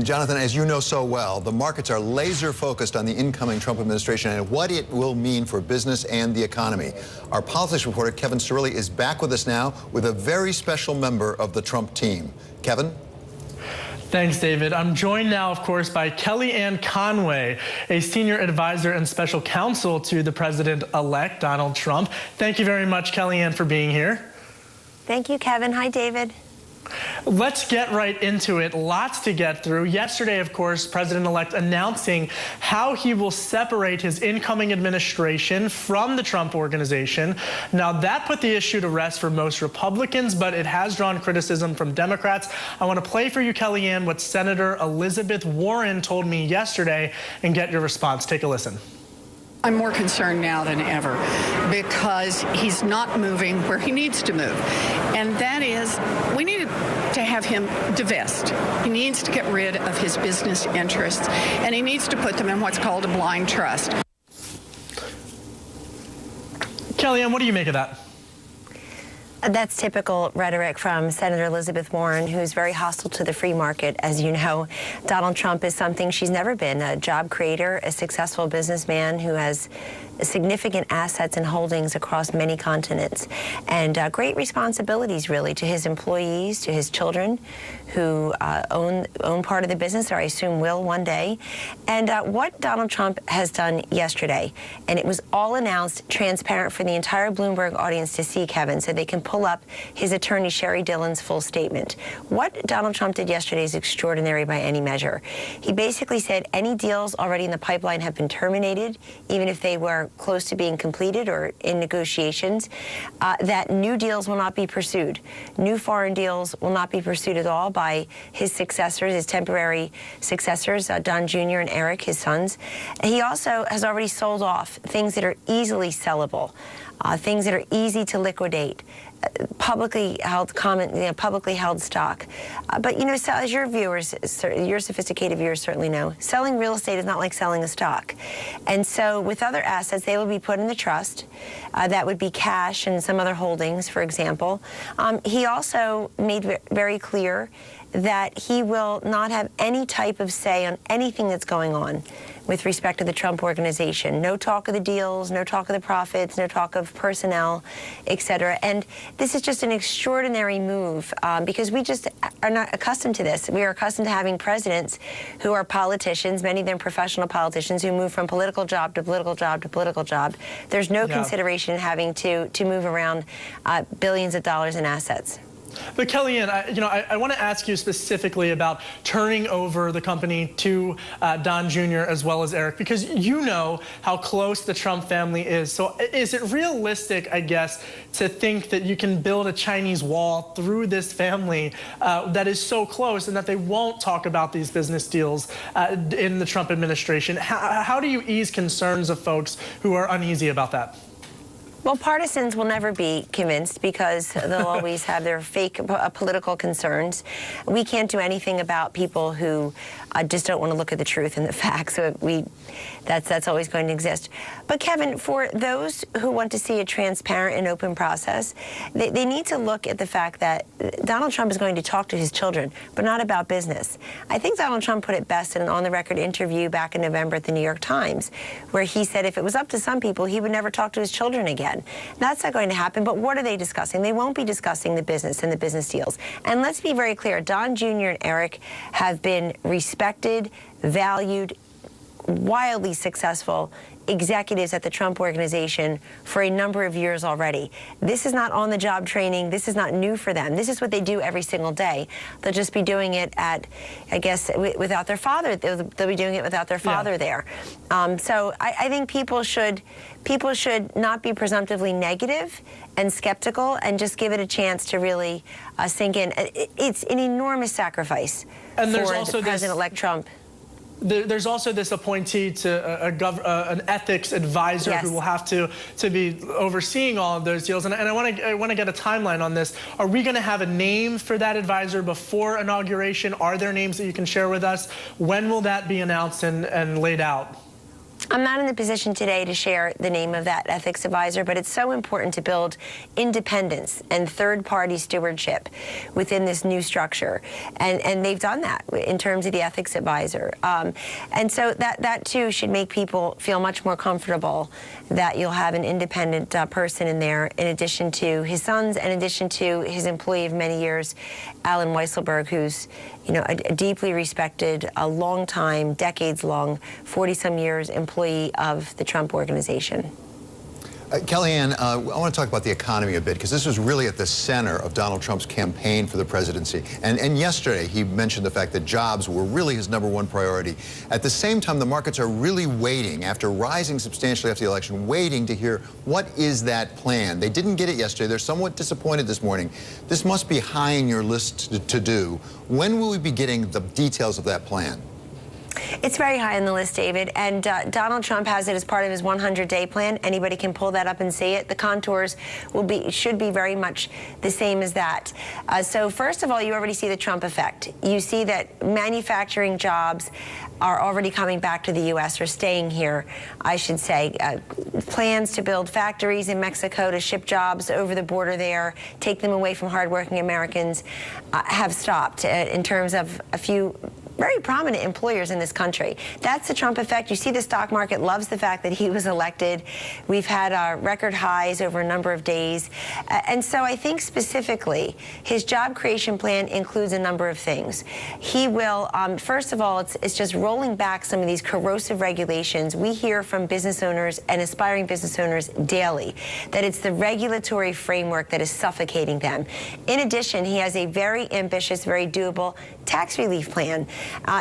And Jonathan, as you know so well, the markets are laser focused on the incoming Trump administration and what it will mean for business and the economy. Our politics reporter, Kevin Cirilli, is back with us now with a very special member of the Trump team. Kevin? Thanks, David. I'm joined now, of course, by Kellyanne Conway, a senior advisor and special counsel to the president-elect, Donald Trump. Thank you very much, Kellyanne, for being here. Thank you, Kevin. Hi, David. Let's get right into it. Lots to get through. Yesterday, of course, President-elect announcing how he will separate his incoming administration from the Trump organization. Now, that put the issue to rest for most Republicans, but it has drawn criticism from Democrats. I want to play for you, Kellyanne, what Senator Elizabeth Warren told me yesterday and get your response. Take a listen. I'm more concerned now than ever because he's not moving where he needs to move. And that is, we need to have him divest. He needs to get rid of his business interests, and he needs to put them in what's called a blind trust. Kellyanne, what do you make of that? That's typical rhetoric from Senator Elizabeth Warren, who's very hostile to the free market. As you know, Donald Trump is something she's never been, a job creator, a successful businessman who has significant assets and holdings across many continents, and great responsibilities, really, to his employees, to his children, who own part of the business, or I assume will one day. And what Donald Trump has done yesterday, and it was all announced, transparent for the entire Bloomberg audience to see, Kevin, so they can pull up his attorney Sherry Dillon's full statement. What Donald Trump did yesterday is extraordinary by any measure. He basically said any deals already in the pipeline have been terminated, even if they were close to being completed or in negotiations, that new deals will not be pursued. New foreign deals will not be pursued at all by his successors, his temporary successors, Don Jr. and Eric, his sons. He also has already sold off things that are easily sellable, things that are easy to liquidate, publicly held stock. But you know, so as your viewers, your sophisticated viewers certainly know, selling real estate is not like selling a stock. And so with other assets, they will be put in the trust. That would be cash and some other holdings, for example. He also made very clear that he will not have any type of say on anything that's going on with respect to the Trump organization. No talk of the deals, no talk of the profits, no talk of personnel, etc. And this is just an extraordinary move because we just are not accustomed to this. We are accustomed to having presidents who are politicians, many of them professional politicians, who move from political job to political job to political job. There's no consideration in having to move around billions of dollars in assets. But Kellyanne, I want to ask you specifically about turning over the company to Don Jr. as well as Eric, because you know how close the Trump family is. So is it realistic, I guess, to think that you can build a Chinese wall through this family that is so close and that they won't talk about these business deals in the Trump administration? How do you ease concerns of folks who are uneasy about that? Well, partisans will never be convinced because they'll always have their fake political concerns. We can't do anything about people who just don't want to look at the truth and the facts. So that's always going to exist. But Kevin, for those who want to see a transparent and open process, they need to look at the fact that Donald Trump is going to talk to his children, but not about business. I think Donald Trump put it best in an on-the-record interview back in November at the New York Times, where he said if it was up to some people, he would never talk to his children again. That's not going to happen, but what are they discussing? They won't be discussing the business and the business deals. And let's be very clear, Don Jr. and Eric have been respected, valued, wildly successful executives at the Trump organization for a number of years already. This is not on-the-job training. This is not new for them. This is what they do every single day. They'll just be doing it at, I guess, without their father. They'll be doing it without their father there. So I think people should not be presumptively negative and skeptical and just give it a chance to really sink in. It's an enormous sacrifice for the President-elect Trump. There's also this appointee to an ethics advisor who will have to be overseeing all of those deals. And I want to get a timeline on this. Are we going to have a name for that advisor before inauguration? Are there names that you can share with us? When will that be announced and laid out? I'm not in the position today to share the name of that ethics advisor, but it's so important to build independence and third-party stewardship within this new structure. And they've done that in terms of the ethics advisor. And so that too should make people feel much more comfortable that you'll have an independent person in there, in addition to his sons, in addition to his employee of many years, Alan Weisselberg, who's a deeply respected, a long time, decades-long, 40-some years employee of the Trump organization. Kellyanne, I want to talk about the economy a bit, because this was really at the center of Donald Trump's campaign for the presidency. And yesterday, he mentioned the fact that jobs were really his #1 priority. At the same time, the markets are really waiting, after rising substantially after the election, waiting to hear what is that plan. They didn't get it yesterday. They're somewhat disappointed this morning. This must be high in your list to do. When will we be getting the details of that plan? It's very high on the list, David, and Donald Trump has it as part of his 100-day plan. Anybody can pull that up and see it. The contours should be very much the same as that. So first of all, you already see the Trump effect. You see that manufacturing jobs are already coming back to the U.S., or staying here, I should say. Plans to build factories in Mexico to ship jobs over the border there, take them away from hardworking Americans, have stopped in terms of a few very prominent employers in this country. That's the Trump effect. You see the stock market loves the fact that he was elected. We've had record highs over a number of days. And so I think specifically his job creation plan includes a number of things. He will, first of all, it's just rolling back some of these corrosive regulations. We hear from business owners and aspiring business owners daily that it's the regulatory framework that is suffocating them. In addition, he has a very ambitious, very doable tax relief plan.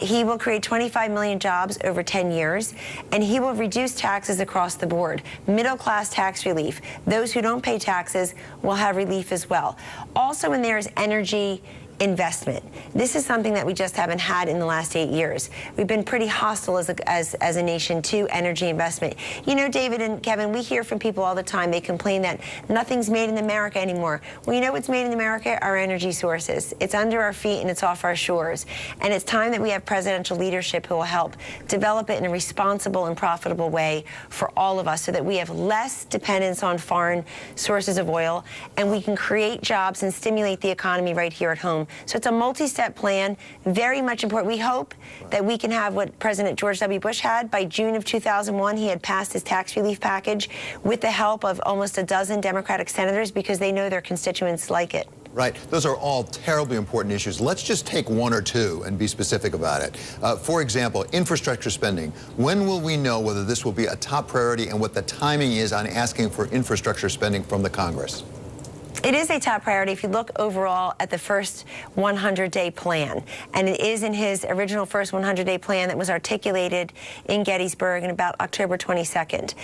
He will create 25 million jobs over 10 years, and he will reduce taxes across the board. Middle-class tax relief. Those who don't pay taxes will have relief as well. Also in there is energy investment. This is something that we just haven't had in the last 8 years. We've been pretty hostile as a nation to energy investment. You know, David and Kevin, we hear from people all the time. They complain that nothing's made in America anymore. Well, you know what's made in America? Our energy sources. It's under our feet and it's off our shores. And it's time that we have presidential leadership who will help develop it in a responsible and profitable way for all of us, so that we have less dependence on foreign sources of oil, and we can create jobs and stimulate the economy right here at home. So it's a multi-step plan, very much important. We hope that we can have what President George W. Bush had. By June of 2001, he had passed his tax relief package with the help of almost a dozen Democratic senators, because they know their constituents like it. Right. Those are all terribly important issues. Let's just take one or two and be specific about it. For example, infrastructure spending. When will we know whether this will be a top priority and what the timing is on asking for infrastructure spending from the Congress? It is a top priority if you look overall at the first 100-day plan. And it is in his original first 100-day plan that was articulated in Gettysburg in about October 22nd.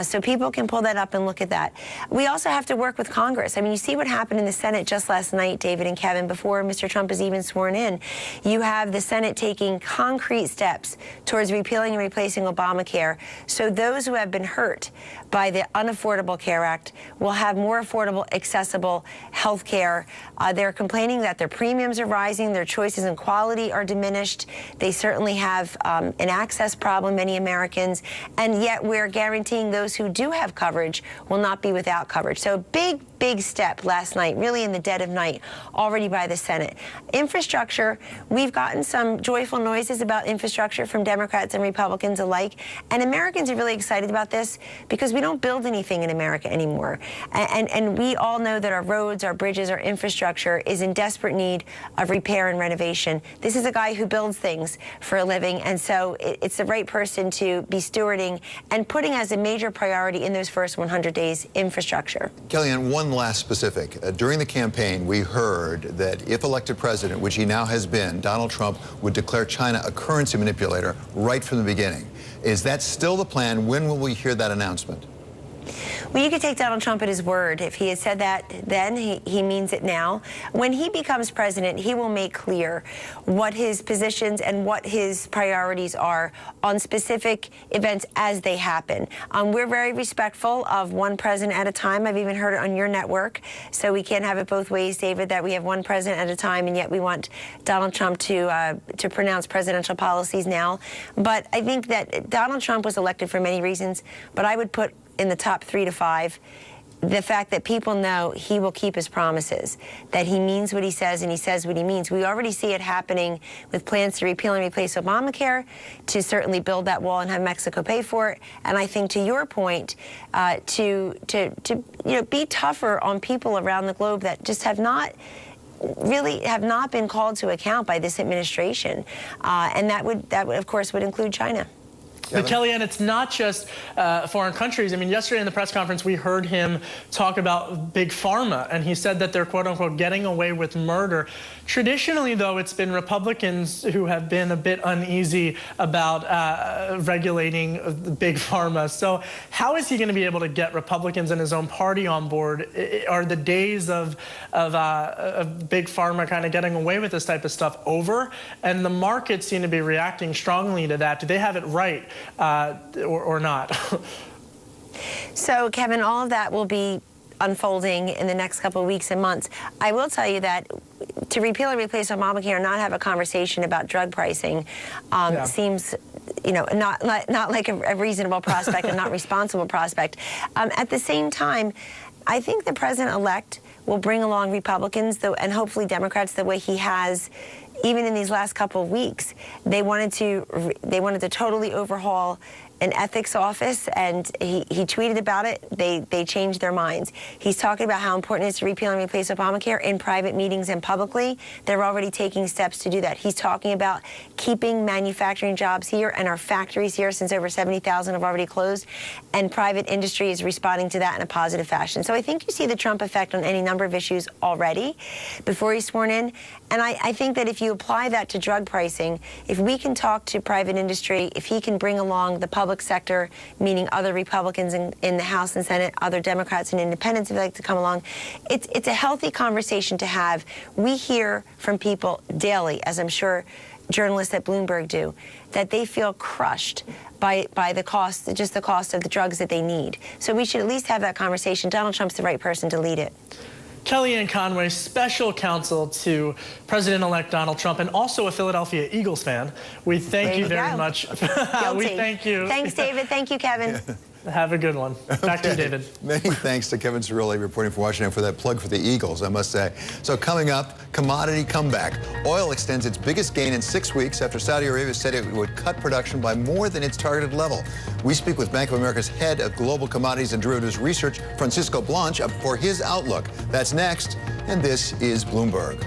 So people can pull that up and look at that. We also have to work with Congress. I mean, you see what happened in the Senate just last night, David and Kevin, before Mr. Trump is even sworn in. You have the Senate taking concrete steps towards repealing and replacing Obamacare, so those who have been hurt by the Unaffordable Care Act will have more affordable, accessible health care. They're complaining that their premiums are rising, their choices in quality are diminished. They certainly have an access problem, many Americans, and yet we're guaranteeing those who do have coverage will not be without coverage. So big step last night, really in the dead of night, already by the Senate. Infrastructure, we've gotten some joyful noises about infrastructure from Democrats and Republicans alike, and Americans are really excited about this because we don't build anything in America anymore. And we all know that our roads, our bridges, our infrastructure is in desperate need of repair and renovation. This is a guy who builds things for a living, and so it's the right person to be stewarding and putting as a major priority in those first 100 days infrastructure. Kellyanne, one last specific. During the campaign, we heard that if elected president, which he now has been, Donald Trump would declare China a currency manipulator right from the beginning. Is that still the plan? When will we hear that announcement? Well, you could take Donald Trump at his word. If he had said that then, he means it now. When he becomes president, he will make clear what his positions and what his priorities are on specific events as they happen. We're very respectful of one president at a time. I've even heard it on your network. So we can't have it both ways, David, that we have one president at a time, and yet we want Donald Trump to pronounce presidential policies now. But I think that Donald Trump was elected for many reasons, but I would put in the top 3 to 5 the fact that people know he will keep his promises, that he means what he says and he says what he means. We already see it happening with plans to repeal and replace Obamacare, to certainly build that wall and have Mexico pay for it. And I think, to your point, to be tougher on people around the globe that just have not been called to account by this administration, and that would of course would include China. But Kellyanne, it's not just foreign countries. I mean, yesterday in the press conference, we heard him talk about Big Pharma, and he said that they're, quote unquote, getting away with murder. Traditionally, though, it's been Republicans who have been a bit uneasy about regulating Big Pharma. So how is he going to be able to get Republicans in his own party on board? Are the days of Big Pharma kind of getting away with this type of stuff over? And the markets seem to be reacting strongly to that. Do they have it right? Or not? So, Kevin, all of that will be unfolding in the next couple of weeks and months. I will tell you that to repeal and replace Obamacare and not have a conversation about drug pricing seems, not like a reasonable prospect and not responsible prospect. At the same time, I think the president-elect will bring along Republicans, though, and hopefully Democrats, the way he has. Even in these last couple of weeks, they wanted to totally overhaul an ethics office, and he tweeted about it. They changed their minds. He's talking about how important it is to repeal and replace Obamacare in private meetings and publicly. They're already taking steps to do that. He's talking about keeping manufacturing jobs here, and our factories here, since over 70,000 have already closed, and private industry is responding to that in a positive fashion. So I think you see the Trump effect on any number of issues already before he's sworn in. And I think that if you apply that to drug pricing, if we can talk to private industry, if he can bring along the public sector, meaning other Republicans in the House and Senate, other Democrats and independents if they like to come along, it's a healthy conversation to have. We hear from people daily, as I'm sure journalists at Bloomberg do, that they feel crushed by the cost, just the cost of the drugs that they need. So we should at least have that conversation. Donald Trump's the right person to lead it. Kellyanne Conway, special counsel to President-elect Donald Trump, and also a Philadelphia Eagles fan. We thank you very much. We thank you. Thanks, David. Thank you, Kevin. Have a good one. Back to you, David. Many thanks to Kevin Cirilli reporting from Washington for that plug for the Eagles, I must say. So coming up, commodity comeback. Oil extends its biggest gain in 6 weeks after Saudi Arabia said it would cut production by more than its targeted level. We speak with Bank of America's head of global commodities and derivatives research, Francisco Blanch, for his outlook. That's next, and this is Bloomberg.